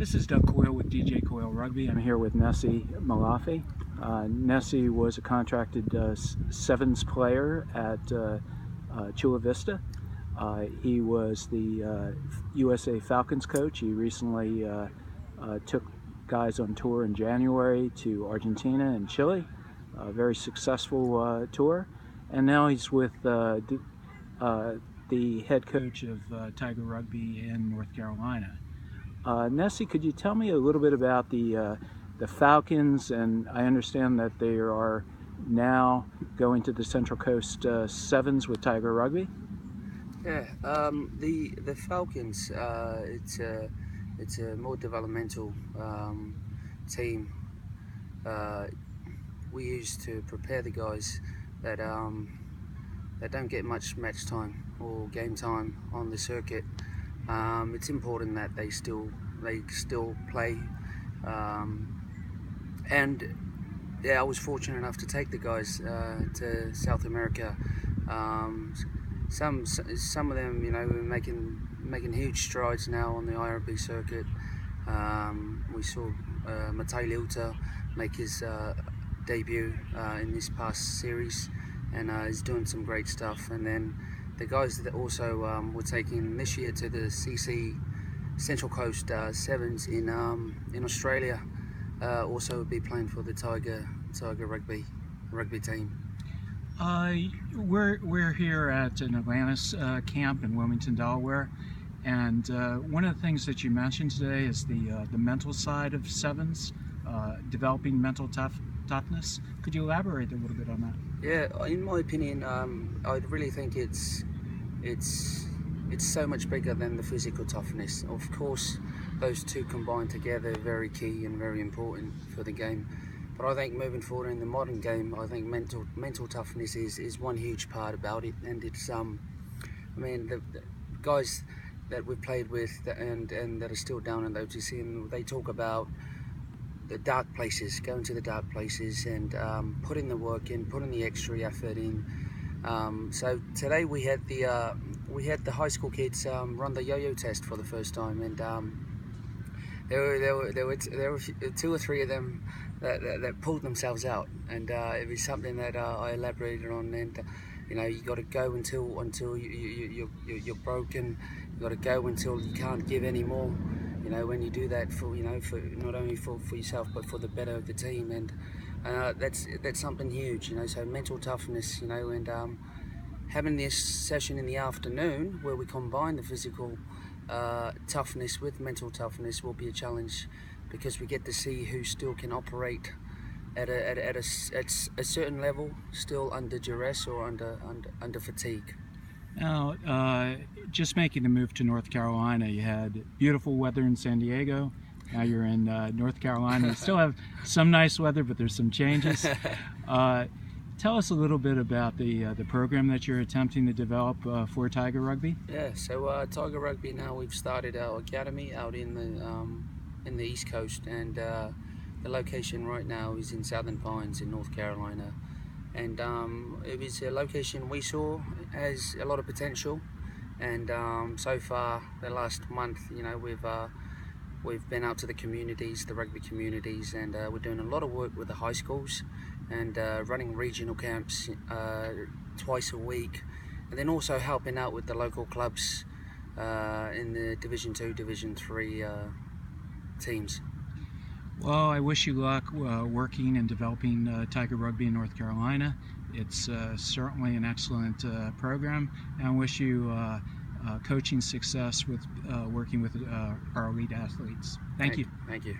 This is Doug Coyle with DJ Coyle Rugby. I'm here with Nesse Malifa. Nesse was a contracted sevens player at Chula Vista. He was the USA Falcons coach. He recently took guys on tour in January to Argentina and Chile. A very successful tour. And now he's with the head coach of Tiger Rugby in North Carolina. Nesse, could you tell me a little bit about the Falcons? And I understand that they are now going to the Central Coast Sevens with Tiger Rugby. Yeah, the Falcons. It's a more developmental team. We used to prepare the guys that don't get much match time or game time on the circuit. It's important that they still play, and yeah, I was fortunate enough to take the guys to South America. Some of them, you know, are making huge strides now on the IRB circuit. We saw Matej Lilta make his debut in this past series, and he's doing some great stuff. And then the guys that also were taking this year to the CC Central Coast Sevens in Australia also will be playing for the Tiger Rugby team. We're here at an Atlantis camp in Wilmington, Delaware, and one of the things that you mentioned today is the mental side of sevens, developing mental toughness. Could you elaborate a little bit on that? Yeah, in my opinion, I really think it's so much bigger than the physical toughness. Of course, those two combined together are very key and very important for the game. But I think moving forward in the modern game, I think mental toughness is one huge part about it. And it's I mean, the guys that we've played with and that are still down in the OTC, and they talk about the dark places, going to the dark places and putting the work in, putting the extra effort in. So today we had the high school kids run the yo-yo test for the first time, and there were two or three of them that pulled themselves out, and it was something that I elaborated on. And you know, you got to go until you're broken. You got to go until you can't give any more. You know, when you do that for not only for yourself but for the better of the team, and that's something huge. You know, so mental toughness. You know, and having this session in the afternoon where we combine the physical toughness with mental toughness will be a challenge, because we get to see who still can operate at a certain level, still under duress or under fatigue. Now, just making the move to North Carolina, you had beautiful weather in San Diego. Now you're in North Carolina. You still have some nice weather, but there's some changes. Tell us a little bit about the program that you're attempting to develop for Tiger Rugby. Yeah, so Tiger Rugby, now we've started our academy out in the East Coast, and the location right now is in Southern Pines in North Carolina. And it was a location we saw has a lot of potential, and so far the last month, you know, we've been out to the communities, the rugby communities, and we're doing a lot of work with the high schools and running regional camps twice a week, and then also helping out with the local clubs in the Division 2, Division 3 teams. Well, I wish you luck working and developing Tiger Rugby in North Carolina. It's certainly an excellent program, and I wish you coaching success with working with our elite athletes. Thank you. Thank you.